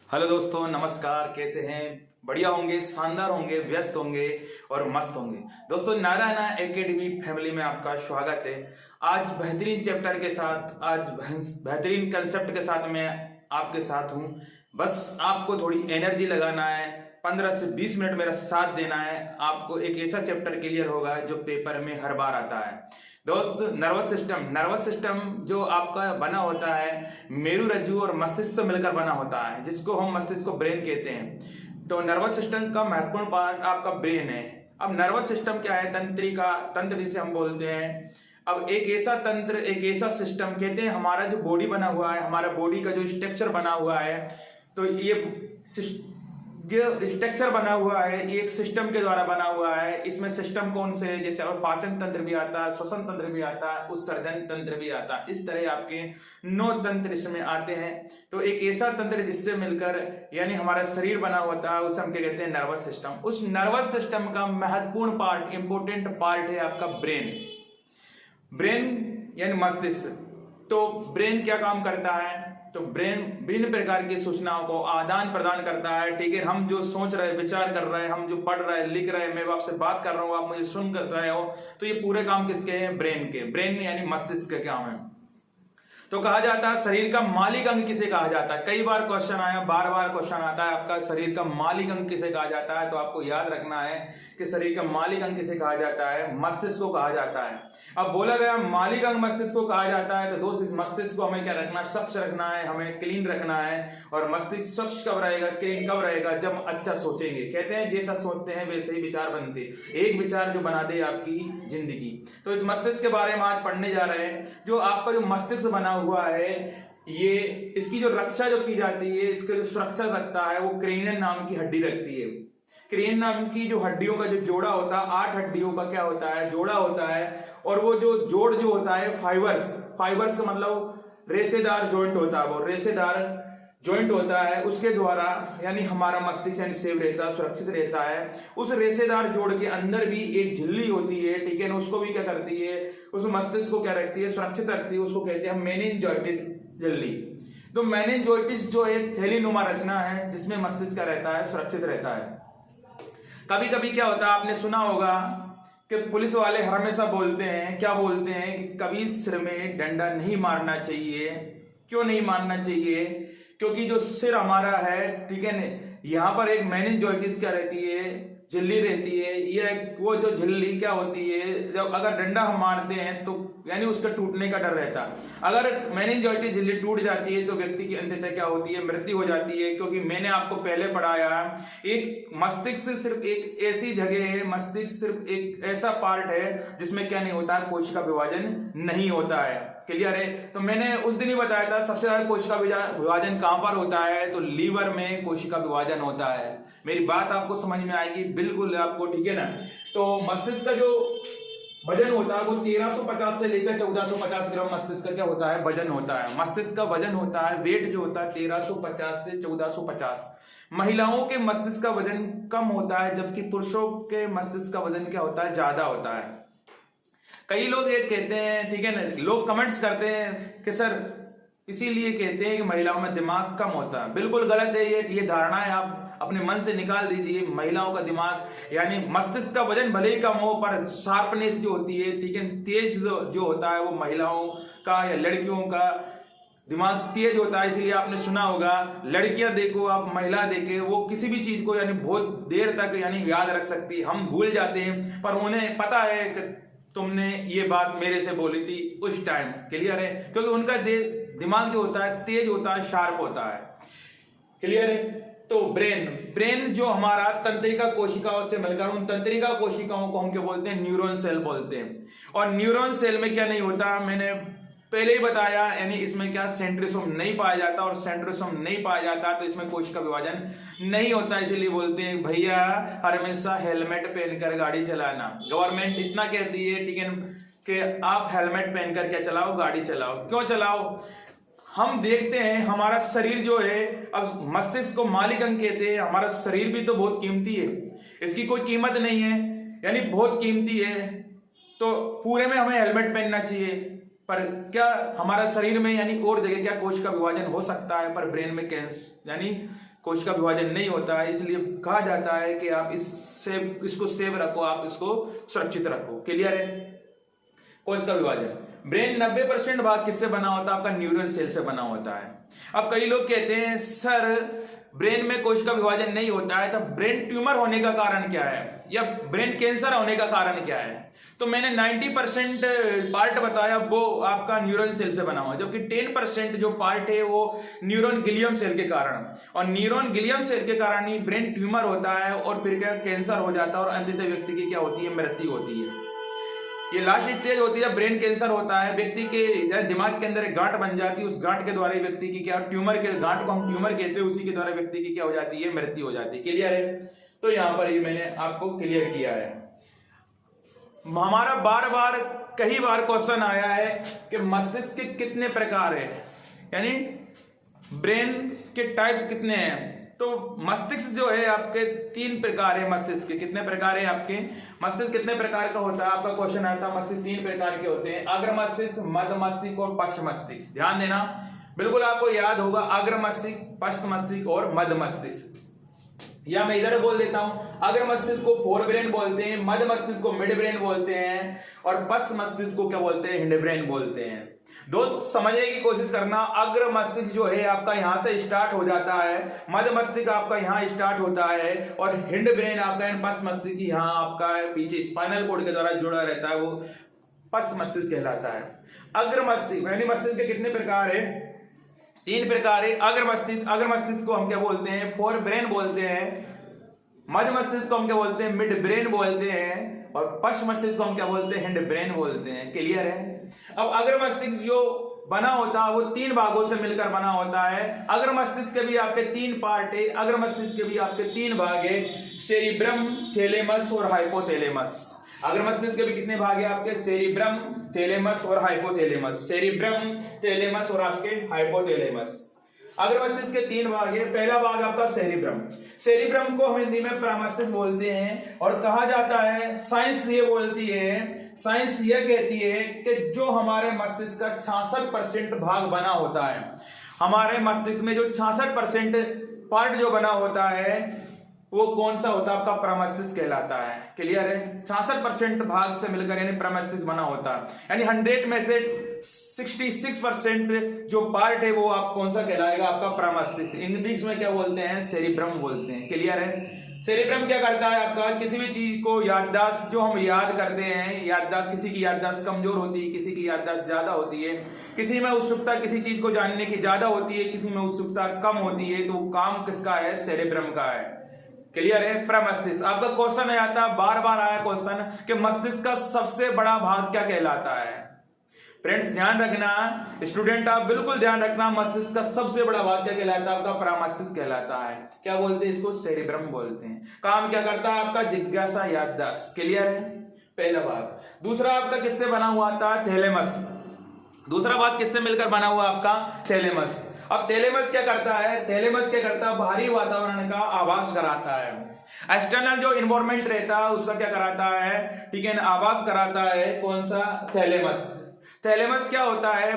Hello दोस्तों, नमस्कार। कैसे हैं? बढ़िया होंगे, शानदार होंगे, व्यस्त होंगे और मस्त होंगे। दोस्तों, नारायणा एकेडमी फैमिली में आपका स्वागत है। आज बेहतरीन चैप्टर के साथ, आज बेहतरीन कंसेप्ट के साथ मैं आपके साथ हूं। बस आपको थोड़ी एनर्जी लगाना है, 15 से 20 मिनट मेरा साथ देना है। आपको एक ऐसा चैप्टर क्लियर होगा जो पेपर में हर बार आता है। दोस्त, नर्वस सिस्टम जो आपका बना होता है मेरु रज्जु और मस्तिष्क से मिलकर बना होता है, जिसको हम मस्तिष्क को ब्रेन कहते हैं। तो नर्वस सिस्टम का महत्वपूर्ण पार्ट आपका ब्रेन है। अब नर्वस सिस्टम क्या है? तंत्र जिसे हम बोलते हैं। अब एक ऐसा तंत्र, एक ऐसा सिस्टम कहते हैं, हमारा जो बॉडी बना हुआ है, हमारा बॉडी का जो स्ट्रक्चर बना हुआ है, तो ये जो स्ट्रक्चर बना हुआ है ये एक सिस्टम के द्वारा बना हुआ है। इसमें सिस्टम कौन से है? जैसे अब पाचन तंत्र भी आता है, श्वसन तंत्र भी आता है, उत्सर्जन तंत्र भी आता है। इस तरह आपके 9 तंत्र इसमें आते हैं। तो एक ऐसा तंत्र जिससे मिलकर यानी हमारा शरीर बना होता है, उसे हम क्या कहते हैं? Nervous system. उस नर्वस सिस्टम का महत्वपूर्ण पार्ट, इंपोर्टेंट पार्ट है आपका ब्रेन यानी मस्तिष्क। तो ब्रेन क्या काम करता है? तो ब्रेन विभिन्न प्रकार की सूचनाओं को आदान प्रदान करता है। ठीक है, हम जो सोच रहे हैं, विचार कर रहे हैं, हम जो पढ़ रहे हैं, लिख रहे हैं, मैं आपसे बात कर रहा हूं, आप मुझे सुन कर रहे हो, तो ये पूरे काम किसके हैं? ब्रेन के। ब्रेन यानी मस्तिष्क का काम है। तो कहा जाता है शरीर का मालिक अंग किसे कहा जाता है? कई बार क्वेश्चन आया, बार बार क्वेश्चन आता है आपका, शरीर का मालिक अंग किसे कहा जाता है? तो आपको याद रखना है कि शरीर का मालिक अंग किसे कहा जाता है? मस्तिष्क को कहा जाता है। अब बोला गया मालिक अंग मस्तिष्क को कहा जाता है, तो दोस्त इस मस्तिष्क को हमें क्या रखना है? स्वच्छ रखना है, हमें क्लीन रखना है। और मस्तिष्क स्वच्छ कब रहेगा, क्लीन कब रहेगा? जब अच्छा सोचेंगे। कहते हैं जैसा सोचते हैं वैसे ही विचार बनते, एक विचार जो बना दे आपकी जिंदगी। तो इस मस्तिष्क के बारे में आज पढ़ने जा रहे हैं। जो आपका जो मस्तिष्क बना हुआ है, ये इसकी जो रक्षा जो की जाती है, इसका जो सुरक्षा रखता है, वो क्रेनियन नाम की हड्डी रखती है। क्रेनियन नाम की जो हड्डियों का जो जोड़ा होता है, 8 हड्डियों का क्या होता है? जोड़ा होता है। और वो जो जोड़ जो होता है फाइबर्स का मतलब रेशेदार जॉइंट होता है, वो रेशेदार जॉइंट होता है। उसके द्वारा यानी हमारा मस्तिष्क यानी सेव रहता है, सुरक्षित रहता है। उस रेशेदार जोड़ के अंदर भी एक झिल्ली होती है, ठीक है ना? उसको भी क्या करती है? उस मस्तिष्क को क्या रखती है? सुरक्षित रखती है। उसको कहते हैं मेनिंजाइटिस झिल्ली। तो मेनिंजाइटिस जो एक थैलीनुमा रचना है, जिसमें मस्तिष्क का रहता है, सुरक्षित रहता है। कभी कभी क्या होता है, आपने सुना होगा कि पुलिस वाले हमेशा बोलते हैं, क्या बोलते हैं कि कभी सिर में डंडा नहीं मारना चाहिए। क्यों नहीं मारना चाहिए? क्योंकि जो सिर हमारा है, ठीक है ना, यहाँ पर एक मेनिंजाइटिस क्या रहती है? झिल्ली रहती है। ये वो जो झिल्ली क्या होती है, जब अगर डंडा हम मारते हैं तो यानी उसका टूटने का डर रहता है। अगर मेनिंजाइटिस झिल्ली टूट जाती है तो व्यक्ति की अंततः क्या होती है? मृत्यु हो जाती है। क्योंकि मैंने आपको पहले पढ़ाया, एक मस्तिष्क सिर्फ एक ऐसी जगह है, मस्तिष्क सिर्फ एक ऐसा पार्ट है जिसमें क्या नहीं होता है? कोशिका विभाजन नहीं होता है। क्लियर है? तो मैंने उस दिन ही बताया था सबसे ज्यादा कोशिका विभाजन कहां पर होता है? तो लीवर में कोशिका विभाजन होता है। मेरी बात आपको समझ में आएगी बिल्कुल आपको, ठीक है ना? तो मस्तिष्क का जो वजन होता है वो 1350 से लेकर 1450 ग्राम मस्तिष्क का क्या होता है? वजन होता है। मस्तिष्क का वजन होता है, वेट जो होता है 1350 से 1450। महिलाओं के मस्तिष्क का वजन कम होता है, जबकि पुरुषों के मस्तिष्क का वजन क्या होता है? ज्यादा होता है। कई लोग ये कहते हैं, ठीक है ना, लोग कमेंट्स करते हैं कि सर इसीलिए कहते हैं कि महिलाओं में दिमाग कम होता है। बिल्कुल गलत है ये धारणा है, आप अपने मन से निकाल दीजिए। महिलाओं का दिमाग यानी मस्तिष्क का वजन भले ही कम हो, पर शार्पनेस जो होती है, ठीक है, तेज जो होता है, वो महिलाओं का या लड़कियों का दिमाग तेज होता है। इसलिए आपने सुना होगा, लड़कियां देखो आप, महिला देखे, वो किसी भी चीज को यानी बहुत देर तक यानी याद रख सकती है। हम भूल जाते हैं, पर उन्हें पता है कि तुमने ये बात मेरे से बोली थी उस टाइम। क्लियर है? क्योंकि उनका दिमाग जो होता है तेज होता है, शार्प होता है। क्लियर है? तो ब्रेन जो हमारा तंत्रिका कोशिकाओं से मिलकर, उन तंत्रिका कोशिकाओं को हम क्या बोलते हैं? न्यूरॉन सेल बोलते हैं। और न्यूरॉन सेल में क्या नहीं होता, मैंने पहले ही बताया, यानी इसमें क्या सेंट्रोसोम नहीं पाया जाता। और सेंट्रोसोम नहीं पाया जाता तो इसमें कोशिका विभाजन नहीं होता। इसीलिए बोलते हैं भैया हमेशा हेलमेट पहनकर गाड़ी चलाना। गवर्नमेंट इतना कहती है, ठीक है, कि आप हेलमेट पहनकर क्या चलाओ? गाड़ी चलाओ। क्यों चलाओ? हम देखते हैं हमारा शरीर जो है, अब मस्तिष्क को मालिक अंग कहते हैं, हमारा शरीर भी तो बहुत कीमती है, इसकी कोई कीमत नहीं है, यानी बहुत कीमती है। तो पूरे में हमें हेलमेट पहनना चाहिए। पर क्या हमारा शरीर में यानी और जगह क्या कोश का विभाजन हो सकता है, पर ब्रेन में यानी कोश का विभाजन नहीं होता है। इसलिए कहा जाता है कि आप इसको सेव रखो, आप इसको सुरक्षित रखो। क्लियर है? कोश का विभाजन, ब्रेन 90% भाग किससे बना होता है? आपका न्यूरल सेल से बना होता है। अब कई लोग कहते हैं सर ब्रेन में कोश का विभाजन नहीं होता है, तब ब्रेन ट्यूमर होने का कारण क्या है या ब्रेन कैंसर होने का कारण क्या है? तो मैंने 90% पार्ट बताया वो आपका न्यूरल सेल से बना हुआ, जबकि 10% जो पार्ट है वो न्यूरॉन गिलियम सेल के कारण, और न्यूरॉन गिलियम सेल के कारण ही ब्रेन ट्यूमर होता है और फिर क्या कैंसर हो जाता है और अंततः व्यक्ति की क्या होती है? मृत्यु होती है। ये लास्ट स्टेज होती है, ब्रेन कैंसर होता है, व्यक्ति के दिमाग के अंदर एक गांठ बन जाती है, उस गांठ के द्वारा व्यक्ति की क्या ट्यूमर के गांठ को हम ट्यूमर कहते हैं, उसी के द्वारा व्यक्ति की क्या हो जाती है? मृत्यु हो जाती है। क्लियर है? तो यहाँ पर ये मैंने आपको क्लियर किया है। हमारा बार बार कई बार क्वेश्चन आया है कि मस्तिष्क के कितने प्रकार है, यानी ब्रेन के टाइप्स कितने हैं। तो मस्तिष्क जो है आपके 3 प्रकार है। मस्तिष्क के कितने प्रकार है? आपके मस्तिष्क कितने प्रकार का होता है? आपका क्वेश्चन आता है। मस्तिष्क 3 प्रकार के होते हैं, अग्र मस्तिष्क, मध्य मस्तिष्क और पश्च मस्तिष्क। ध्यान देना, बिल्कुल आपको याद होगा, अग्र मस्तिष्क, पश्च मस्तिष्क और मध्य मस्तिष्क। या मैं इधर बोल देता हूं, अग्र मस्तिष्क को फोर ब्रेन बोलते हैं, मध्य मस्तिष्क को मिड ब्रेन बोलते हैं और पश्च मस्तिष्क को क्या बोलते हैं? हिंड ब्रेन बोलते हैं। दोस्त समझने की कोशिश करना, अग्र मस्तिष्क जो है आपका यहां से स्टार्ट हो जाता है, मध्य मस्तिष्क आपका यहां स्टार्ट होता है और हिंड ब्रेन आपका पश्च मस्तिष्क यहां आपका पीछे स्पाइनल कोड के द्वारा जुड़ा रहता है, वो पश्च मस्तिष्क कहलाता है। अग्र मस्तिष्क यानी मस्तिष्क के कितने प्रकार है? 3 प्रकार है। अग्र मस्तिष्क को हम क्या बोलते हैं? फोर ब्रेन बोलते हैं। मध्य मस्तिष्क को हम क्या बोलते हैं? मिड ब्रेन बोलते हैं। और पश्च मस्तिष्क को हम क्या बोलते हैं? हिंड ब्रेन बोलते हैं। क्लियर है? अब अग्र मस्तिष्क जो बना होता है वो 3 भागों से मिलकर बना होता है। अग्र मस्तिष्क के भी आपके 3 पार्ट है। अग्र मस्तिष्क के भी आपके 3 भाग है, सेरिब्रम, थैलेमस और हाइपोथैलेमस। अग्र मस्तिष्क के भी कितने भाग है आपके? सेरिब्रम, थैलेमस और हाइपोथैलेमस। सेरिब्रम, थैलेमस और आपके हाइपोथैलेमस। अग्र मस्तिष्क के 3 भाग है। पहला भाग आपका सेरिब्रम। सेरिब्रम को हम हिंदी में प्रमस्तिष्क बोलते हैं और कहा जाता है, साइंस ये बोलती है, साइंस ये कहती है कि जो हमारे मस्तिष्क का 66% भाग बना होता है, हमारे मस्तिष्क में जो 66% पार्ट जो बना होता है वो कौन सा होता है? आपका प्रमस्तिष्क कहलाता है। क्लियर है? 66% भाग से मिलकर यानी प्रमस्तिष्क बना होता है, यानी 100 में से 66% जो पार्ट है वो आप कौन सा कहलाएगा? आपका प्रमस्तिष्क। इंग्लिश में क्या बोलते हैं? सेरिब्रम बोलते हैं। क्लियर है? सेरिब्रम क्या करता है आपका? किसी भी चीज को याददाश्त जो हम याद करते हैं, याददाश्त, किसी की याददाश्त कमजोर होती है, किसी की याददाश्त ज्यादा होती है, किसी में उत्सुकता किसी चीज को जानने की ज्यादा होती है, किसी में उत्सुकता कम होती है, तो काम किसका है? सेरिब्रम का है। क्लियर है? प्रमस्तिष्क। आपका क्वेश्चन आता है, बार बार आया क्वेश्चन कि मस्तिष्क का सबसे बड़ा भाग क्या कहलाता है। फ्रेंड्स ध्यान रखना, स्टूडेंट आप बिल्कुल ध्यान रखना, मस्तिष्क का सबसे बड़ा भाग क्या कहलाता है? आपका प्रमस्तिष्क कहलाता है। क्या बोलते हैं इसको? सेरिब्रम बोलते हैं। काम क्या करता है आपका? जिज्ञासा, याददाश्त। क्लियर है? पहला भाग। दूसरा आपका किससे बना हुआ था? थैलेमस। दूसरा भाग किससे मिलकर बना हुआ आपका? थैलेमस। अब थैलेमस क्या करता है? थैलेमस क्या करता है? बाहरी वातावरण का आभास कराता है। एक्सटर्नल जो इन्वायरमेंट रहता है उसका क्या कराता है? ठीक है ना, आभास कराता है। कौन सा? थैलेमस। थैलेमस क्या होता है?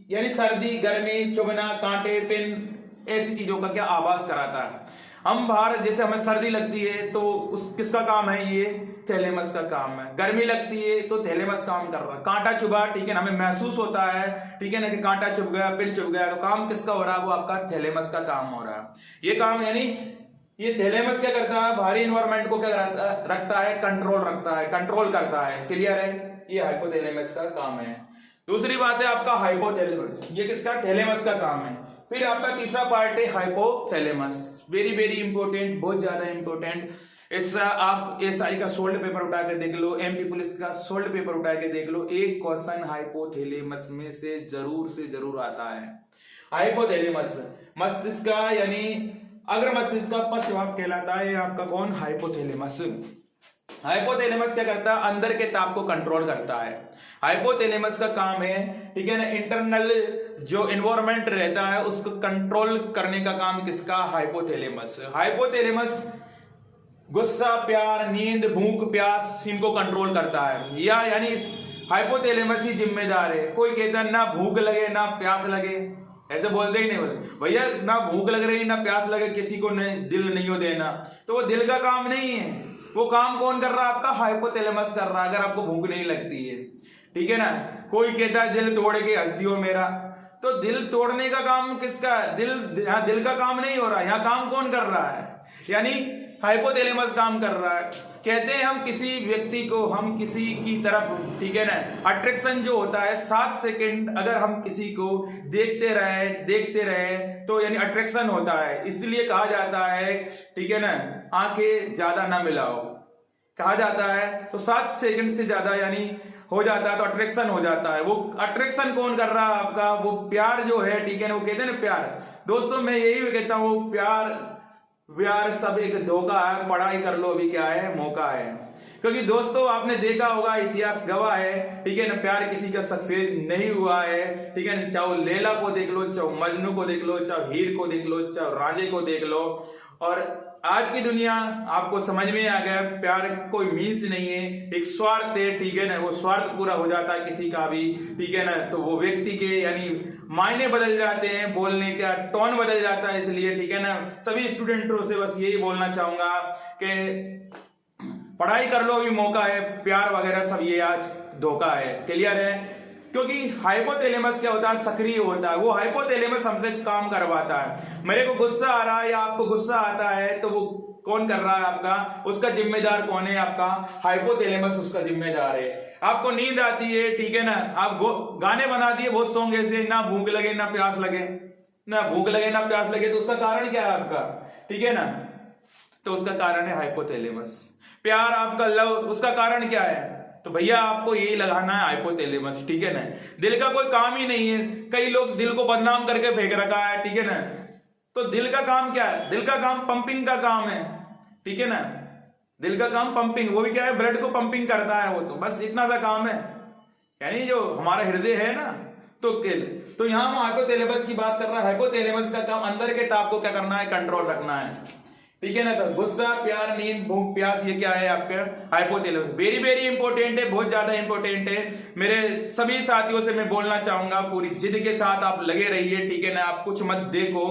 यानी सर्दी, गर्मी, चुभना, कांटे, पिन, ऐसी चीजों का क्या आभास कराता है। हम बाहर, जैसे हमें सर्दी लगती है तो उस किसका काम है? ये थैलेमस का काम है। गर्मी लगती है तो थैलेमस काम कर रहा है। कांटा चुभा, ठीक है ना, हमें महसूस होता है, ठीक है ना, कि कांटा चुभ गया, पिन चुभ गया, तो काम किसका हो रहा है? वो आपका थैलेमस का काम हो रहा है। ये काम यानी ये थैलेमस क्या करता है? बाहरी इन्वायरमेंट को क्या रखता है? कंट्रोल रखता है, कंट्रोल करता है। क्लियर है? ये हाइपोथैलेमस का काम है। दूसरी बात है आपका हाइपोथैलेमस, ये किसका? थैलेमस का काम है। फिर आपका तीसरा पार्ट है हाइपोथैलेमस। वेरी वेरी इंपॉर्टेंट, बहुत ज्यादा इंपॉर्टेंट। ऐसा आप एसआई का सोल्ड पेपर उठा के देख लो, एमपी पुलिस का सोल्ड पेपर उठा के देख लो, एक क्वेश्चन हाइपोथैलेमस में से जरूर आता है। हाइपोथैलेमस मस्तिष्क का यानी अग्र मस्तिष्क का पश्च भाग कहलाता है आपका। कौन? हाइपोथैलेमस। हाइपोथैलेमस क्या करता है? अंदर के ताप को कंट्रोल करता है। हाइपोथैलेमस का काम है, ठीक है ना, इंटरनल जो एनवायरनमेंट रहता है उसको कंट्रोल करने का काम किसका? हाइपोथैलेमस। हाइपोथैलेमस गुस्सा, प्यार, नींद, भूख, प्यास, इनको कंट्रोल करता है। या यानी हाइपोथैलेमस ही जिम्मेदार है। कोई कहता है ना भूख लगे ना प्यास लगे, ऐसे बोलते ही नहीं, बोले भैया ना भूख लग रही ना प्यास लगे, किसी को नहीं दिल नहीं हो देना, तो वो दिल का काम नहीं है। वो काम कौन कर रहा है? आपका हाइपोथैलेमस कर रहा है, अगर आपको भूख नहीं लगती है, ठीक है ना। कोई कहता है दिल तोड़ के हंस दियो मेरा, तो दिल तोड़ने का काम किसका है? दिल का काम नहीं हो रहा, यहाँ काम कौन कर रहा है? यानी हाइपोथैलेमस काम कर रहा है। कहते हैं हम किसी व्यक्ति को, हम किसी की तरफ, ठीक है ना, अट्रैक्शन जो होता है 7 सेकंड अगर हम किसी को देखते रहे तो यानी अट्रैक्शन होता है। इसलिए कहा जाता है, ठीक है ना, आंखें ज्यादा ना मिलाओ, कहा जाता है। तो 7 सेकंड से ज्यादा यानी हो जाता है तो अट्रैक्शन हो जाता है। वो अट्रैक्शन कौन कर रहा है आपका? वो प्यार जो है, ठीक है ना, वो कहते हैं ना प्यार। दोस्तों मैं यही कहता हूँ, प्यार सब एक धोखा है, पढ़ाई कर लो अभी क्या है, मौका है। क्योंकि दोस्तों आपने देखा होगा, इतिहास गवाह है, ठीक है ना, प्यार किसी का सक्सेस नहीं हुआ है, ठीक है ना। चाहे लैला को देख लो, चाहे मजनू को देख लो, चाहे हीर को देख लो, चाहे राजे को देख लो। और आज की दुनिया आपको समझ में आ गया, प्यार कोई मीन्स नहीं है, एक स्वार्थ है, ठीक है ना। वो स्वार्थ पूरा हो जाता है किसी का भी, ठीक है ना, तो वो व्यक्ति के यानी मायने बदल जाते हैं, बोलने का टोन बदल जाता है। इसलिए ठीक है ना, सभी स्टूडेंटों से बस यही बोलना चाहूंगा कि पढ़ाई कर लो, अभी मौका है, प्यार वगैरह सब ये आज धोखा है। क्लियर है? क्योंकि हाइपोथैलेमस क्या होता है? सक्रिय होता है। वो हाइपोथैलेमस हमसे काम करवाता है। मेरे को गुस्सा आ रहा है या आपको गुस्सा आता है तो वो कौन कर रहा है आपका? उसका जिम्मेदार कौन है? आपका हाइपोथैलेमस उसका जिम्मेदार है। आपको नींद आती है, ठीक है ना, आप गाने बना दिए बहुत सॉन्ग ऐसे, ना भूख लगे ना प्यास लगे, ना भूख लगे ना प्यास लगे, तो उसका कारण क्या है आपका? ठीक है ना, तो उसका कारण है हाइपोथैलेमस। प्यार आपका लव, उसका कारण क्या है? तो भैया आपको यही लगाना है हाइपोथैलेमस, ठीक है ना। दिल का कोई काम ही नहीं है। कई लोग दिल को बदनाम करके फेंक रखा है, ठीक है ना। तो दिल का काम क्या है? दिल का काम पंपिंग का काम है, ठीक है ना। दिल का काम पंपिंग, वो भी क्या है? ब्लड को पंपिंग करता है वो, तो बस इतना सा काम है। यानी जो हमारा हृदय है ना, तो यहां हम हाइपोथैलेमस की बात कर रहे हैं। हाइपोथैलेमस का काम अंदर के ताप को क्या करना है? कंट्रोल रखना है, ठीक है ना। तो गुस्सा, प्यार, नींद, भूख, प्यास, ये क्या है आपका? हाइपोथैलेमस। वेरी वेरी इंपॉर्टेंट है, बहुत ज्यादा इंपॉर्टेंट है। मेरे सभी साथियों से मैं बोलना चाहूंगा, पूरी जिद के साथ आप लगे रहिए, ठीक है ना। आप कुछ मत देखो,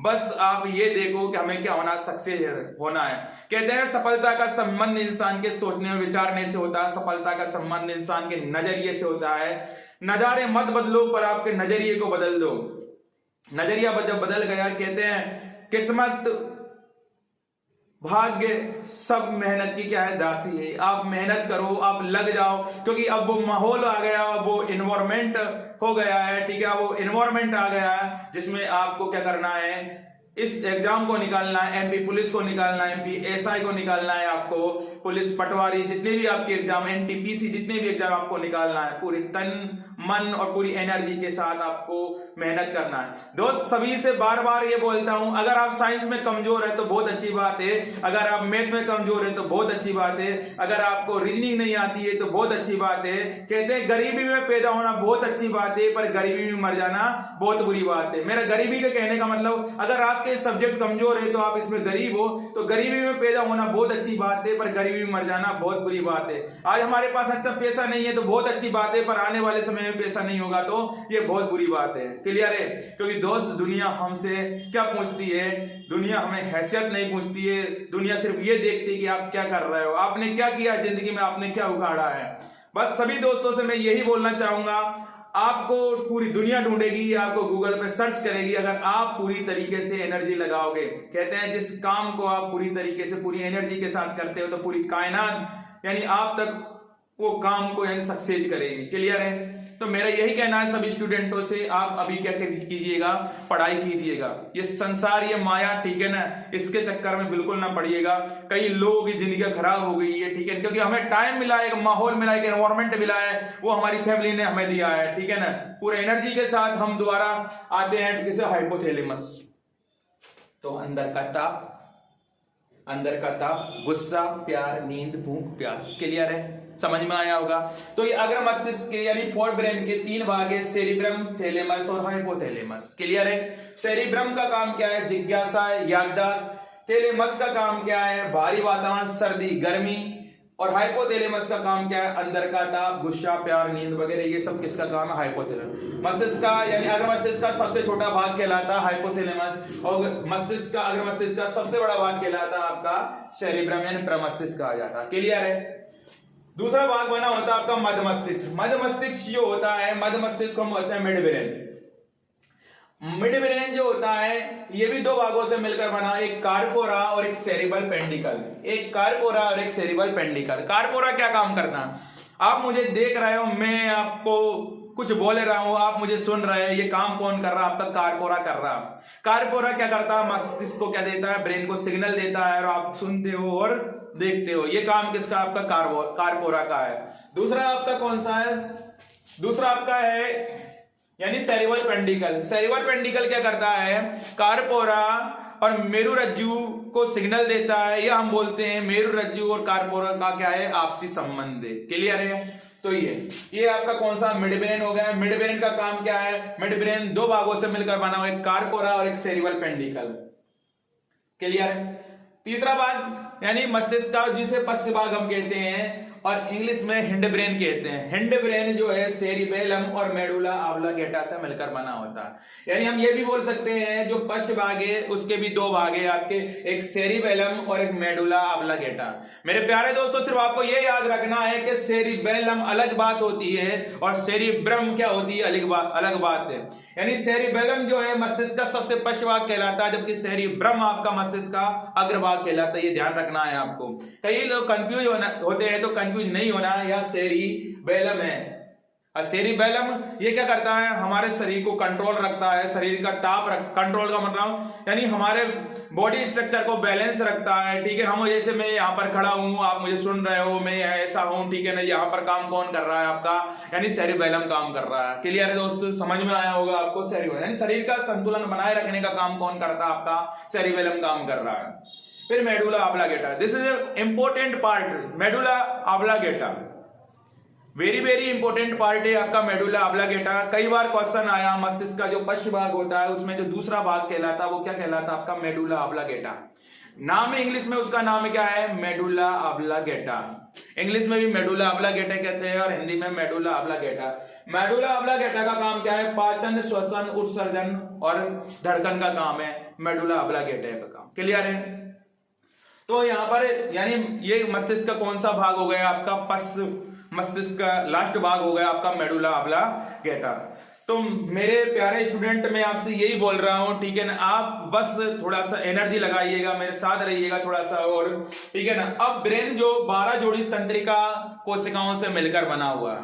बस आप ये देखो कि हमें क्या होना, सक्सेस होना है। कहते हैं सफलता का संबंध इंसान के सोचने और विचारने से होता है। सफलता का संबंध इंसान के नजरिए से होता है। नजारे मत बदलो, पर आपके नजरिए को बदल दो। नजरिया जब बदल गया, कहते हैं किस्मत, भाग्य सब मेहनत की क्या है? दासी है। आप मेहनत करो, आप लग जाओ, क्योंकि अब वो माहौल आ गया, वो इन्वायरमेंट हो गया है, ठीक है। वो इन्वायरमेंट आ गया है जिसमें आपको क्या करना है? इस एग्जाम को निकालना है, एमपी पुलिस को निकालना है, एमपी एसआई को निकालना है, आपको पुलिस पटवारी, जितने भी आपके एग्जाम, एनटीपीसी, जितने भी एग्जाम आपको निकालना है, पूरी तन मन और पूरी एनर्जी के साथ आपको मेहनत करना है। दोस्त सभी से बार बार ये बोलता हूं, अगर आप साइंस में कमजोर है तो बहुत अच्छी बात है, अगर आप मैथ में कमजोर है तो बहुत अच्छी बात है, अगर आपको रीजनिंग नहीं आती है तो बहुत अच्छी बात है। कहते हैं गरीबी में पैदा होना बहुत अच्छी बात है, पर गरीबी में मर जाना बहुत बुरी बात है। मेरा गरीबी के कहने का मतलब, अगर आपके सब्जेक्ट कमजोर है तो आप इसमें गरीब हो, तो गरीबी में पैदा होना बहुत अच्छी बात है, पर गरीबी में मर जाना बहुत बुरी बात है। आज हमारे पास अच्छा पैसा नहीं है तो बहुत अच्छी बात है, पर आने वाले समय पैसा नहीं होगा तो ये बहुत बुरी बात है। क्लियर है? क्योंकि दोस्त दुनिया हमसे क्या पूछती है? दुनिया हमें हैसियत नहीं पूछती है। दुनिया सिर्फ ये देखती है कि आप क्या कर रहे हो, आपने क्या किया जिंदगी में, आपने क्या उखाड़ा है। बस सभी दोस्तों से मैं यही बोलना चाहूंगा, आपको पूरी दुनिया ढूंढेगी, आपको गूगल पे सर्च करेगी, अगर आप पूरी तरीके से एनर्जी लगाओगे। कहते हैं जिस काम को आप पूरी तरीके से पूरी एनर्जी के साथ करते हो तो पूरी कायनात यानी आप तक वो काम को यानी सक्सेस करेगी। क्लियर है? तो मेरा यही कहना है सभी स्टूडेंटों से, आप अभी क्या कीजिएगा? पढ़ाई कीजिएगा। ये संसार, ये माया, ठीक है ना, इसके चक्कर में बिल्कुल ना पड़िएगा। कई लोगों की जिंदगी खराब हो गई है, ठीक है, क्योंकि हमें टाइम मिला है, एक माहौल मिला है, एक एनवायरमेंट मिला है, वो हमारी फैमिली ने हमें दिया है, ठीक है ना। पूरे एनर्जी के साथ हम दोबारा आते हैं किसे? हाइपोथैलेमस। तो अंदर का ताप, गुस्सा, प्यार, नींद, भूख, प्यास। क्लियर है? समझ में आया होगा? तो ये अग्र मस्तिष्क के यानी फोर ब्रेन के 3 भाग है, सेरिब्रम, थैलेमस और हाइपोथैलेमस। क्लियर है? सेरिब्रम का काम क्या है? जिज्ञासा, याददाश्त। थैलेमस का काम क्या है? भारी वातावरण, सर्दी, गर्मी और हाइपोथैलेमस का काम क्या है? अंदर का ताप, गुस्सा, प्यार, नींद वगैरह ये सब किसका काम है? हाइपोथैलेमस। मस्तिष्क का यानी अग्र मस्तिष्क का सबसे छोटा भाग कहलाता है हाइपोथैलेमस, और मस्तिष्क का अग्र मस्तिष्क का सबसे बड़ा भाग कहलाता है आपका सेरिब्रम यानी प्रमस्तिष्क कहा जाता है। क्लियर है? दूसरा भाग बना होता है आपका मध्य मस्तिष्क। मध्य मस्तिष्क जो होता है, मध्य मस्तिष्क को हम बोलते हैं मिड ब्रेन। मिड ब्रेन जो होता है ये भी दो भागों से मिलकर बना, एक कार्पोरा और एक सेरिबल पेंडिकल। एक कार्पोरा और एक सेरिबल पेंडिकल। कार्पोरा क्या काम करता है? आप मुझे देख रहे हो, मैं आपको कुछ बोल रहा हूं, आप मुझे सुन रहे हैं, ये काम कौन कर रहा है? आपका कार्पोरा कर रहा है। कार्पोरा क्या करता है? मस्तिष्क को क्या देता है? ब्रेन को सिग्नल देता है और आप सुनते हो और देखते हो। ये काम किसका? आपका कार्पोरा का है। दूसरा आपका कौन सा है? दूसरा आपका है यानी सेरिबल पेंडिकल। सेरिबल पेंडिकल क्या करता है? कार्पोरा और मेरुरज्जु को सिग्नल देता है, या हम बोलते हैं मेरुरज्जु और कार्पोरा का क्या है? आपसी संबंध है। क्लियर है? तो ये आपका कौन सा? मिड ब्रेन हो गया। मिड ब्रेन का काम क्या है? मिड ब्रेन दो भागों से मिलकर बना हुआ है, एक कार्पोरा और एक सेरिबल पेंडिकल। क्लियर है? तीसरा भाग यानी मस्तिष्क का जिसे पश्च भाग हम कहते हैं, और इंग्लिश में हिंड ब्रेन कहते हैं। हिंड ब्रेन जो है सेरिबेलम और मेडुला ऑब्लिगेटा से मिलकर बना होता है। यानी हम ये भी बोल सकते हैं जो पश्च भाग है उसके भी दो भाग है आपके, एक सेरिबेलम और एक मेडुला ऑब्लिगेटा। मेरे प्यारे दोस्तों, सिर्फ आपको ये याद रखना है कि सेरिबेलम अलग बात होती है और सेरिब्रम क्या होती है? अलग बात है। यानी सेरिबेलम जो है मस्तिष्क का सबसे पश्च भाग कहलाता है, जबकि सेरिब्रम आपका मस्तिष्क का अग्रभाग कहलाता है। ये ध्यान रखना है आपको। कई लोग कंफ्यूज होते हैं, तो कंफ्यूज नहीं होना। यह सेरिबेलम है। सेरिबेलम ये क्या करता है? हमारे शरीर को कंट्रोल रखता है, शरीर का ताप कंट्रोल का मतलब यानी हमारे बॉडी स्ट्रक्चर को बैलेंस रखता है। ठीक है? हम जैसे मैं यहाँ पर खड़ा हूँ, आप मुझे सुन रहे हो, मैं ऐसा हूँ, ठीक है ना? यहाँ पर काम कौन कर रहा है? आपका यानी सेरिबेलम काम कर रहा है। क्लियर है दोस्तों? समझ में आया होगा आपको? सेरिबेलम यानी शरीर का संतुलन बनाए रखने का काम कौन करता है? आपका सेरिबेलम काम कर रहा है। फिर medulla oblongata, this is a important part. Medulla oblongata very very important part है आपका मेडुला ऑब्लिगेटा। कई बार क्वेश्चन आया, मस्तिष्क का जो पश्च भाग होता है उसमें जो दूसरा भाग कहलाता है वो क्या कहलाता है? आपका मेडुला ऑब्लिगेटा। नाम है इंग्लिश में, उसका नाम क्या है? मेडुला ऑब्लिगेटा। इंग्लिश में भी मेडुला ऑब्लिगेटा कहते हैं और हिंदी में मेडुला ऑब्लिगेटा। मेडुला ऑब्लिगेटा का काम क्या है? पाचन, श्वसन, उत्सर्जन और धड़कन का काम है मेडुला ऑब्लिगेटा का काम। क्लियर है? तो यहां पर यानी ये मस्तिष्क का कौन सा भाग हो गया? आपका पश्च मस्तिष्क का लास्ट भाग हो गया आपका मेडुला ऑब्लिगेटा। तो मेरे प्यारे स्टूडेंट, मैं आपसे यही बोल रहा हूं, ठीक है ना? आप बस थोड़ा सा एनर्जी लगाइएगा, मेरे साथ रहिएगा थोड़ा सा और, ठीक है ना? अब ब्रेन जो 12 जोड़ी तंत्रिका कोशिकाओं से मिलकर बना हुआ है,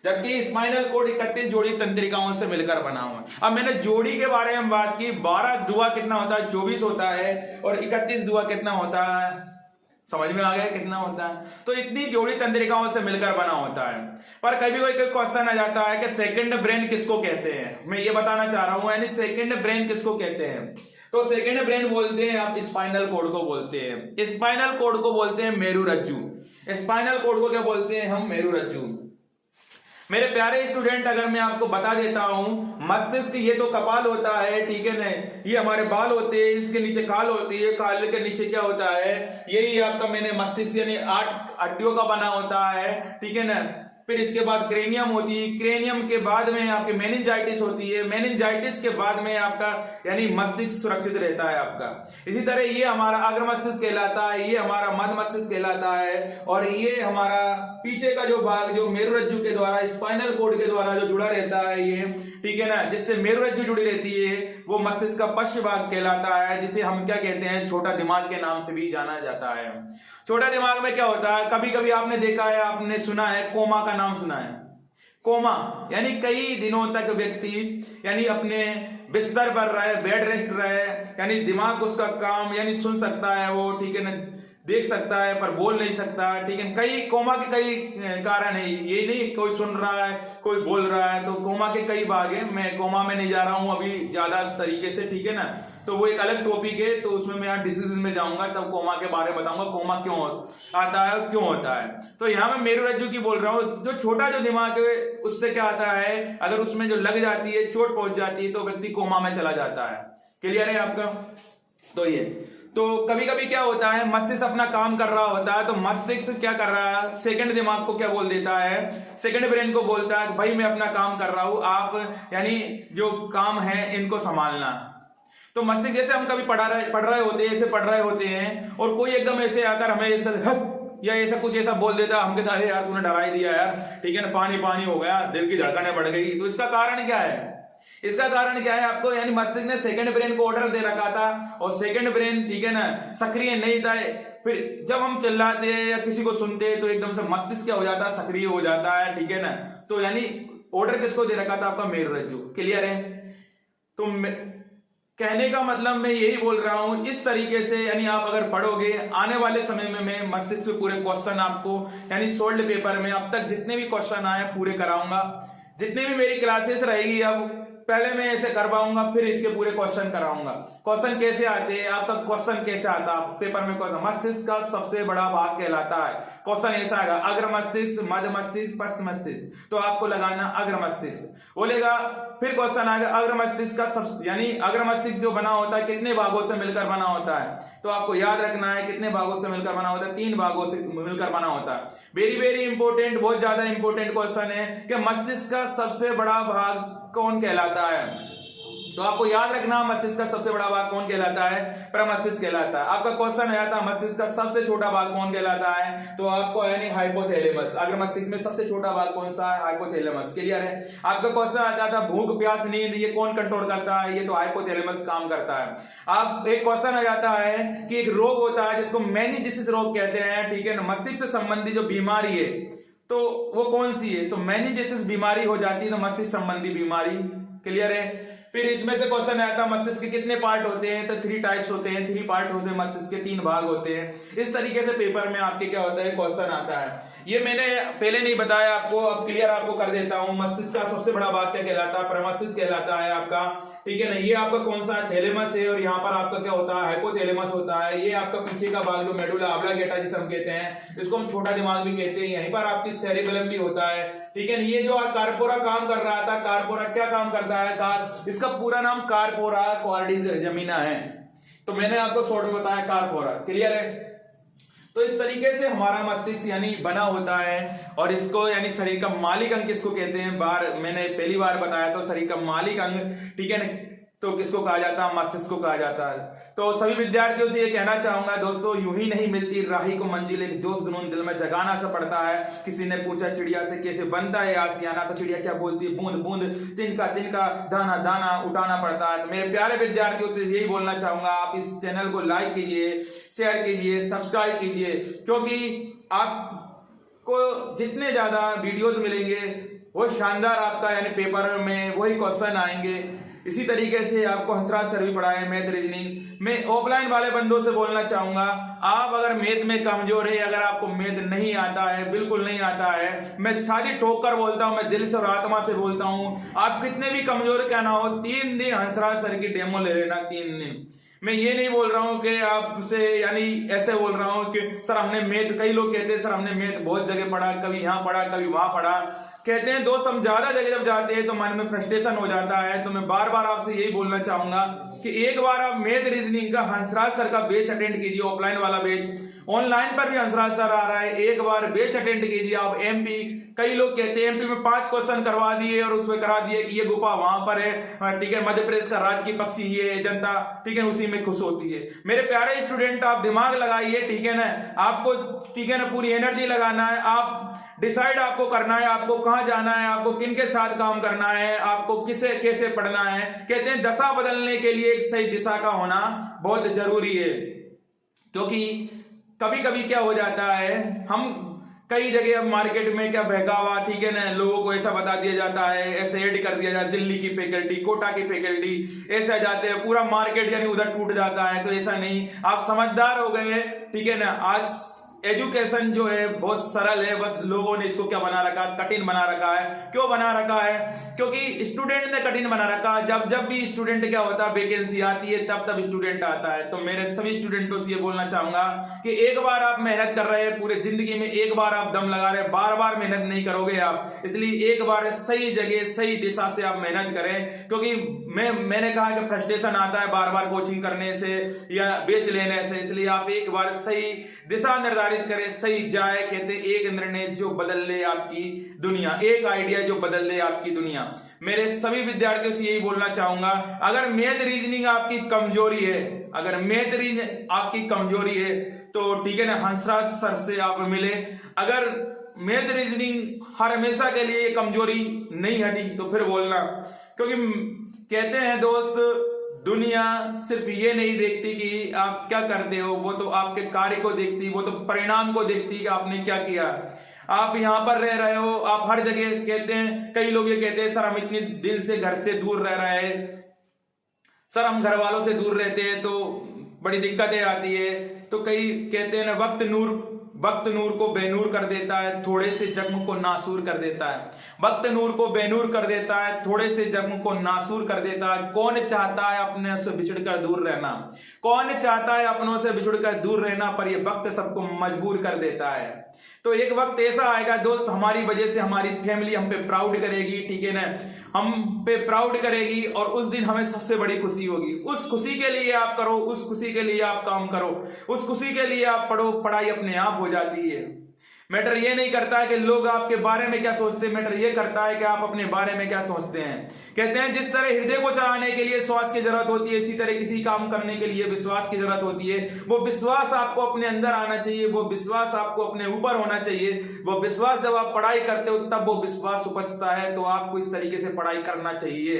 जबकि स्पाइनल कोड 31 जोड़ी तंत्रिकाओं से मिलकर बना हुआ है। अब मैंने जोड़ी के बारे में बात की, 12 दुआ कितना होता है? 24 होता है, और 31 दुआ कितना होता है? समझ में आ गया कितना होता है? तो इतनी जोड़ी तंत्रिकाओं से मिलकर बना होता है। पर कभी कोई क्वेश्चन आ जाता है कि सेकंड ब्रेन किसको कहते हैं? मैं ये बताना चाह रहा हूं, यानी सेकंड ब्रेन किसको कहते हैं? तो सेकंड ब्रेन बोलते हैं आप स्पाइनल कोड को बोलते हैं। स्पाइनल कोड को बोलते हैं मेरुरज्जु। स्पाइनल कोड को क्या बोलते हैं हम? मेरुरज्जु। मेरे प्यारे स्टूडेंट, अगर मैं आपको बता देता हूं, मस्तिष्क ये तो कपाल होता है, ठीक है ना? ये हमारे बाल होते हैं, इसके नीचे खाल होती है, खाल के नीचे क्या होता है? यही आपका मैंने मस्तिष्क यानी 8 हड्डियों का बना होता है, ठीक है ना? फिर इसके बाद क्रेनियम होती है, क्रेनियम के बाद में आपके मेनिंजाइटिस होती है, मेनिंजाइटिस के बाद में आपका यानी मस्तिष्क सुरक्षित रहता है आपका। इसी तरह ये हमारा अग्र मस्तिष्क कहलाता है, ये हमारा मध्य मस्तिष्क कहलाता है, और ये हमारा पीछे का जो भाग जो मेरुरज्जु के द्वारा, स्पाइनल कोड के द्वारा जो जुड़ा रहता है ये, ठीक है ना? जिससे मेरुरज्जु जुड़ी रहती है वो मस्तिष्क का पश्च भाग कहलाता है, जिसे हम क्या कहते हैं? छोटा दिमाग के नाम से भी जाना जाता है। छोटा दिमाग में क्या होता है? कभी कभी आपने देखा है, आपने सुना है, कोमा का नाम सुना है? कोमा यानी कई दिनों तक व्यक्ति यानी अपने बिस्तर पर रहे, बेड रेस्ट रहे, यानी दिमाग उसका काम यानी सुन सकता है वो, ठीक है ना? देख सकता है पर बोल नहीं सकता, ठीक है? कई कोमा के कई कारण है, ये नहीं कोई सुन रहा है कोई बोल रहा है, तो कोमा के कई भाग है। मैं कोमा में नहीं जा रहा हूं अभी ज्यादा तरीके से, ठीक है ना? तो वो एक अलग टॉपिक है, तो उसमें मैं यहाँ डिसीज में जाऊंगा, तब कोमा के बारे में बताऊंगा, कोमा क्यों आता है, क्यों होता है। तो यहाँ मैं मेरुरज्जु की बोल रहा हूँ। जो छोटा जो दिमाग है उससे क्या आता है? अगर उसमें जो लग जाती है, चोट पहुंच जाती है, तो व्यक्ति कोमा में चला जाता है। क्लियर है आपका? तो कभी कभी क्या होता है, मस्तिष्क अपना काम कर रहा होता है, तो मस्तिष्क क्या कर रहा है, सेकंड दिमाग को क्या बोल देता है, सेकंड ब्रेन को बोलता है भाई मैं अपना काम कर रहा हूं, आप यानी जो काम है इनको संभालना। तो मस्तिष्क जैसे हम कभी पढ़ रहे होते हैं और कोई एकदम ऐसे आकर हमें इसका या ऐसा कुछ ऐसा बोल देता, हम कहते अरे यार तूने डरा ही दिया यार, ठीक है ना, पानी पानी हो गया, दिल की धड़कनें बढ़ गई। तो इसका कारण क्या है, इसका कारण क्या है आपको, यानी मस्तिष्क ने सेकंड ब्रेन को ऑर्डर दे रखा था और सेकंड ब्रेन, ठीक है ना, सक्रिय नहीं था। फिर जब हम चिल्लाते हैं या किसी को सुनते हैं तो एकदम से मस्तिष्क क्या हो जाता है, सक्रिय हो जाता है, ठीक है ना। तो यानी ऑर्डर किसको दे रखा था, आपका मेरुरज्जु। क्लियर है। तो कहने का मतलब मैं यही बोल रहा हूं, इस तरीके से यानी आप अगर पढ़ोगे आने वाले समय में मैं मस्तिष्क पे पूरे क्वेश्चन आपको यानी सोल्ड पेपर में अब तक जितने भी क्वेश्चन आए पूरे कराऊंगा। जितनी भी मेरी क्लासेस रहेगी अब पहले मैं ऐसे करवाऊंगा, फिर इसके पूरे क्वेश्चन कराऊंगा। क्वेश्चन कैसे आते हैं, आपका क्वेश्चन कैसे आता है पेपर में, क्वेश्चन मस्तिष्क का सबसे बड़ा भाग कहलाता है। क्वेश्चन ऐसा आएगा, अग्र मस्तिष्क, मध्य मस्तिष्क, पश्च मस्तिष्क, तो आपको लगाना अग्र मस्तिष्क बोलेगा। फिर क्वेश्चन आएगा अग्र मस्तिष्क का सब यानी अग्र मस्तिष्क जो बना होता है कितने भागों से मिलकर बना होता है, तो आपको याद रखना है कितने भागों से मिलकर बना होता है, 3 भागों से मिलकर बना होता है। वेरी वेरी इंपॉर्टेंट, बहुत ज्यादा इंपॉर्टेंट क्वेश्चन है कि मस्तिष्क का सबसे बड़ा भाग कौन कहलाता है। तो आपको याद रखना मस्तिष्क का सबसे बड़ा भाग कौन कहलाता है, प्रमस्तिष्क कहलाता है। आपका क्वेश्चन आया था मस्तिष्क का सबसे छोटा भाग कौन कहलाता है, तो आपको यानी हाइपोथैलेमस। अगर मस्तिष्क में सबसे छोटा भाग कौन सा है, हाइपोथैलेमस। क्लियर है। आपका क्वेश्चन आता था भूख प्यास नींद ये कौन कंट्रोल करता है, ये तो हाइपोथैलेमस काम करता है। आप एक क्वेश्चन आ जाता है कि एक रोग होता है जिसको मेनिंजाइटिस रोग कहते हैं, ठीक है ना, मस्तिष्क से संबंधी जो बीमारी है तो वो कौन सी है, तो मेनिंजाइटिस बीमारी हो जाती है, तो मस्तिष्क संबंधी बीमारी। क्लियर है। फिर इसमें से क्वेश्चन आया था मस्तिष्क के कितने पार्ट होते हैं, तो 3 टाइप्स होते हैं, 3 पार्ट होते हैं मस्तिष्क के, 3 भाग होते हैं। इस तरीके से पेपर में आपके क्या होता है, क्वेश्चन आता है। ये मैंने पहले नहीं बताया आपको, अब क्लियर आपको कर देता हूं। मस्तिष्क का सबसे बड़ा भाग क्या कहलाता है, प्रमस्तिष्क कहलाता है आपका, ठीक है ना। ये आपका कौन सा थैलेमस है और यहाँ पर आपका क्या होता है, हाइपोथैलेमस होता है। ये आपका पीछे का भाग जो मेडुला ऑब्लिंगेटा जिसे हम कहते हैं, इसको हम छोटा दिमाग भी कहते हैं। यहीं पर आपकी सेरिबेलम भी होता है, ठीक है। ये जो कार्पोरा काम कर रहा था, कार्पोरा क्या काम करता है, इसका पूरा नाम कार्पोरा क्वाड्रिजेमिना है, तो मैंने आपको शॉर्ट में बताया कार्पोरा। क्लियर है। तो इस तरीके से हमारा मस्तिष्क यानी बना होता है और इसको यानी शरीर का मालिक अंग किसको कहते हैं, मैंने पहली बार बताया तो शरीर का मालिक अंग, ठीक है ना, तो किसको कहा जाता है, मस्तिष्क को कहा जाता है। तो सभी विद्यार्थियों से ये कहना चाहूंगा दोस्तों, यूं ही नहीं मिलती राही को मंजिल, एक जोश जुनून दिल में जगाना सा पड़ता है। किसी ने पूछा चिड़िया से कैसे बनता है आशियाना, तो चिड़िया क्या बोलती है, बूंद बूंद तिनका तिनका दाना दाना उठाना पड़ता है। तो मेरे प्यारे विद्यार्थियों से यही बोलना चाहूंगा, आप इस चैनल को लाइक कीजिए, शेयर कीजिए, सब्सक्राइब कीजिए, क्योंकि आपको जितने ज्यादा वीडियोज मिलेंगे वो शानदार आपका यानी पेपर में वही क्वेश्चन आएंगे। इसी तरीके से आपको हंसराज सर भी पढ़ाए मैथ रीजनिंग। मैं ऑफलाइन वाले बंदों से बोलना चाहूंगा, आप अगर मैथ में कमजोर है, अगर आपको मैथ नहीं आता है, बिल्कुल नहीं आता है, मैं शादी ठोक कर बोलता हूं, मैं दिल से और आत्मा से बोलता हूं, आप कितने भी कमजोर क्या ना हो, 3 दिन हंसराज सर की डेमो ले लेना, 3 दिन। मैं ये नहीं बोल रहा हूं कि आपसे यानी ऐसे बोल रहा हूं कि सर हमने मैथ, कई लोग कहते हैं सर हमने मैथ बहुत जगह पढ़ा, कभी यहाँ पढ़ा कभी वहां पढ़ा। कहते हैं दोस्त हम ज्यादा जगह जब जाते हैं तो मन में फ्रस्ट्रेशन हो जाता है। तो मैं बार बार आपसे यही बोलना चाहूंगा कि एक बार आप मैथ रीजनिंग का हंसराज सर का बैच अटेंड कीजिए, ऑफलाइन वाला बैच। ऑनलाइन पर भी हंसराज सर आ रहा है, एक बार बैच अटेंड कीजिए आप। एमपी, कई लोग कहते हैं एमपी में 5 क्वेश्चन करवा दिए और उसमें करा दिए कि ये गुफा वहां पर है, ठीक है, मध्य प्रदेश का राज की पक्षी ये जनता, ठीक है, उसी में खुश होती है। मेरे प्यारे स्टूडेंट आप दिमाग लगाइए, ठीक है ना, आपको ठीक है ना पूरी एनर्जी लगाना है, आप डिसाइड आपको करना है, आपको कहां जाना है, आपको किन के साथ काम करना है, आपको किसे कैसे पढ़ना है। कहते हैं दशा बदलने के लिए एक सही दिशा का होना बहुत जरूरी है, क्योंकि कभी कभी क्या हो जाता है, हम कई जगह अब मार्केट में क्या बहकावा, ठीक है ना, लोगों को ऐसा बता दिया जाता है, ऐसे ऐड कर दिया जाता है, दिल्ली की फैकल्टी, कोटा की फैकल्टी, ऐसे आ जाते हैं, पूरा मार्केट यानी उधर टूट जाता है। तो ऐसा नहीं, आप समझदार हो गए, ठीक है ना। आज एजुकेशन जो है बहुत सरल है, बस लोगों ने इसको क्या बना रखा, कठिन बना रखा है। क्यों बना रखा है? क्योंकि स्टूडेंट ने कठिन बना रखा है। जब जब भी स्टूडेंट क्या होता है, वैकेंसी आती है, तब तब स्टूडेंट आता है। तो मेरे सभी स्टूडेंटों से ये बोलना चाहूंगा कि एक बार आप मेहनत कर रहे हैं, पूरे जिंदगी में एक बार आप दम लगा रहे हैं, बार बार मेहनत नहीं करोगे आप। इसलिए एक बार सही जगह सही दिशा से आप मेहनत करें। क्योंकि मैंने कहा कि फ्रस्ट्रेशन आता है बार बार कोचिंग करने से या बेच लेने से, इसलिए आप एक बार सही दिशा निर्धारित करें, सही जाए। कहते एक निर्णय जो बदल ले आपकी दुनिया, एक आइडिया जो बदल दे आपकी दुनिया। मेरे सभी विद्यार्थियों से यही बोलना चाहूंगा, अगर मैथ रीजनिंग आपकी कमजोरी है, अगर मैथ रीजनिंग आपकी कमजोरी है तो ठीक है ना, हंसराज सर से आप मिले। अगर मैथ रीजनिंग हर हमेशा के लिए कमजोरी नहीं हटी तो फिर बोलना। क्योंकि कहते हैं दोस्त, दुनिया सिर्फ ये नहीं देखती कि आप क्या करते हो, वो तो आपके कार्य को देखती, वो तो परिणाम को देखती कि आपने क्या किया। आप यहां पर रह रहे हो, आप हर जगह कहते हैं, कई लोग ये कहते हैं सर हम इतने दिन से घर से दूर रह रहे हैं, सर हम घर वालों से दूर रहते हैं तो बड़ी दिक्कतें आती है। तो कई कहते हैं ना, वक्त नूर को बेनूर कर देता है, थोड़े से जख्म को नासूर कर देता है। वक्त नूर को बेनूर कर देता है, थोड़े से जख्म को नासूर कर देता है। कौन चाहता है अपने से बिछड़कर दूर रहना, कौन चाहता है अपनों से बिछड़कर दूर रहना, पर यह वक्त सबको मजबूर कर देता है। तो एक वक्त ऐसा आएगा दोस्त, हमारी वजह से हमारी फैमिली हम पे प्राउड करेगी, ठीक है ना, हम पे प्राउड करेगी, और उस दिन हमें सबसे बड़ी खुशी होगी। उस खुशी के लिए आप करो, उस खुशी के लिए आप काम करो, उस खुशी के लिए आप पढ़ो। पढ़ाई अपने आप हो जाती है। मैटर ये नहीं करता है कि लोग आपके बारे में क्या सोचते हैं, मैटर ये करता है कि आप अपने बारे में क्या सोचते हैं। कहते हैं जिस तरह हृदय को चलाने के लिए श्वास की जरूरत होती है, इसी तरह किसी काम करने के लिए विश्वास की जरूरत होती है। वो विश्वास आपको अपने अंदर आना चाहिए, वो विश्वास आपको अपने ऊपर होना चाहिए। वो विश्वास जब आप पढ़ाई करते हो तब वो विश्वास उपजता है। तो आपको इस तरीके से पढ़ाई करना चाहिए,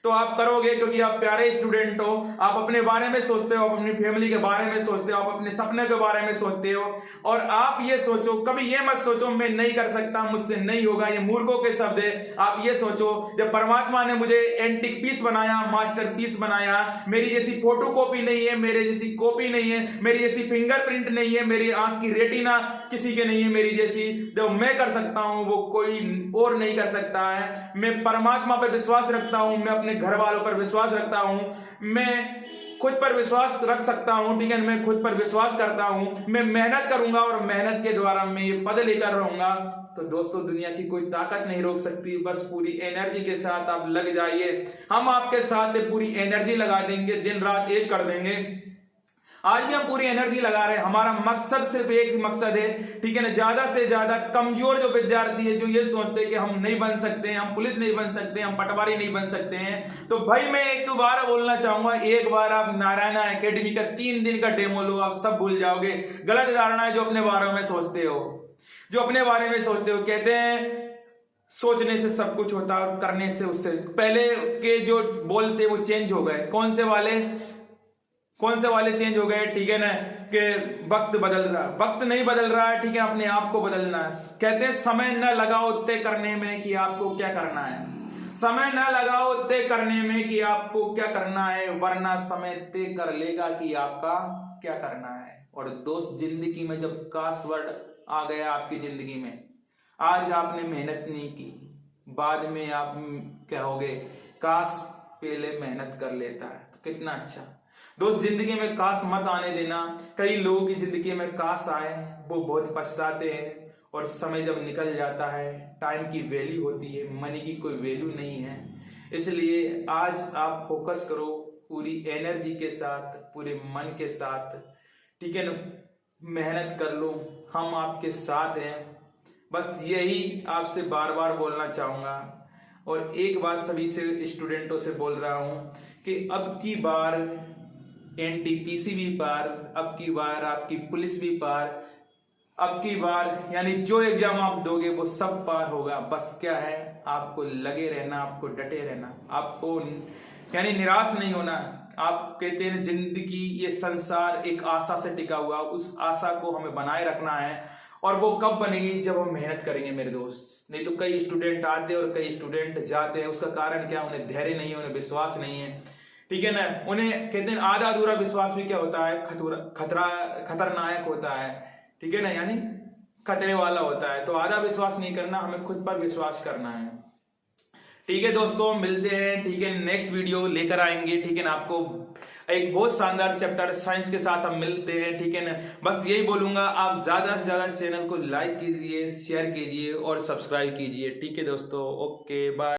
तो आप करोगे, क्योंकि आप प्यारे स्टूडेंट हो। आप अपने बारे में सोचते हो, आप अपनी फैमिली के बारे में सोचते हो, आप अपने सपने के बारे में सोचते हो। और आप ये सोचो, कभी ये मत सोचो मैं नहीं कर सकता, मुझसे नहीं होगा, ये मूर्खों के शब्द है। आप ये सोचो, जब परमात्मा ने मुझे एंटिक पीस बनाया, मास्टरपीस बनाया, मेरी जैसी फोटो कॉपी नहीं है, मेरे जैसी कॉपी नहीं है, मेरी जैसी फिंगरप्रिंट नहीं है, मेरी आंख की रेटिना किसी के नहीं है मेरी जैसी, जो मैं कर सकता हूं वो कोई और नहीं कर सकता है। मैं परमात्मा पर विश्वास रखता हूं, मैं अपने घर वालों पर विश्वास रखता हूं, मैं खुद पर विश्वास रख सकता हूं, ठीक है, मैं खुद पर विश्वास करता हूं। मैं मेहनत करूंगा और मेहनत के द्वारा मैं ये पद लेकर रहूंगा। तो दोस्तों, दुनिया की कोई ताकत नहीं रोक सकती। बस पूरी एनर्जी के साथ आप लग जाइए, हम आपके साथ पूरी एनर्जी लगा देंगे, दिन रात एक कर देंगे। आज भी हम पूरी एनर्जी लगा रहे हैं। हमारा मकसद सिर्फ एक ही मकसद है, ठीक है ना, ज्यादा से ज्यादा कमजोर जो विद्यार्थी है, जो ये सोचते हैं कि हम नहीं बन सकते, हम पुलिस नहीं बन सकते, हम पटवारी नहीं बन सकते हैं, तो भाई मैं एक बार बोलना चाहूंगा, एक बार आप नारायणा एकेडमी का 3 दिन का डेमो लो, आप सब भूल जाओगे। गलत धारणा है जो अपने बारे में सोचते हो, जो अपने बारे में सोचते हो। कहते हैं सोचने से सब कुछ होता है और करने से उससे पहले के जो बोलते वो चेंज हो गए। कौन से वाले चेंज हो गए, ठीक है ना, कि वक्त बदल रहा, वक्त नहीं बदल रहा है, ठीक है, अपने आप को बदलना है। कहते हैं समय न लगाओ तय करने में कि आपको क्या करना है, समय न लगाओ तय करने में कि आपको क्या करना है, वरना समय तय कर लेगा कि आपका क्या करना है। और दोस्त, जिंदगी में जब काश वर्ड आ गया आपकी जिंदगी में, आज आपने मेहनत नहीं की, बाद में आप कहोगे काश पहले मेहनत कर लेता है, तो कितना अच्छा। दोस्त, जिंदगी में काश मत आने देना। कई लोगों की जिंदगी में काश आए, वो बहुत पछताते हैं, और समय जब निकल जाता है, टाइम की वैल्यू होती है, मनी की कोई वैल्यू नहीं है। इसलिए आज आप फोकस करो पूरी एनर्जी के साथ, पूरे मन के साथ, ठीक है ना, मेहनत कर लो, हम आपके साथ हैं। बस यही आपसे बार बार बोलना चाहूंगा। और एक बात सभी से स्टूडेंटों से बोल रहा हूं कि अब की बार एनटीपीसी भी पार, अब की बार आपकी पुलिस भी पार, अब की बार यानी जो एग्जाम आप दोगे वो सब पार होगा। बस क्या है, आपको लगे रहना, आपको डटे रहना, आपको यानी निराश नहीं होना। आप कहते हैं जिंदगी, ये संसार एक आशा से टिका हुआ, उस आशा को हमें बनाए रखना है। और वो कब बनेगी, जब हम मेहनत करेंगे मेरे दोस्त। नहीं तो कई स्टूडेंट आते हैं और कई स्टूडेंट जाते हैं, उसका कारण क्या, उन्हें धैर्य नहीं है, उन्हें विश्वास नहीं है, ठीक है ना। उन्हें कहते हैं आधा अधूरा विश्वास भी क्या होता है, खतरनाक होता है। ठीक है ना, यानी खतरे वाला होता है। तो आधा विश्वास नहीं करना, हमें खुद पर विश्वास करना है। ठीक है दोस्तों, मिलते हैं, ठीक है, नेक्स्ट वीडियो लेकर आएंगे, ठीक है ना, आपको एक बहुत शानदार चैप्टर साइंस के साथ हम मिलते हैं, ठीक है ना। बस यही बोलूंगा, आप ज्यादा से ज्यादा चैनल को लाइक कीजिए, शेयर कीजिए और सब्सक्राइब कीजिए। ठीक है दोस्तों, ओके बाय।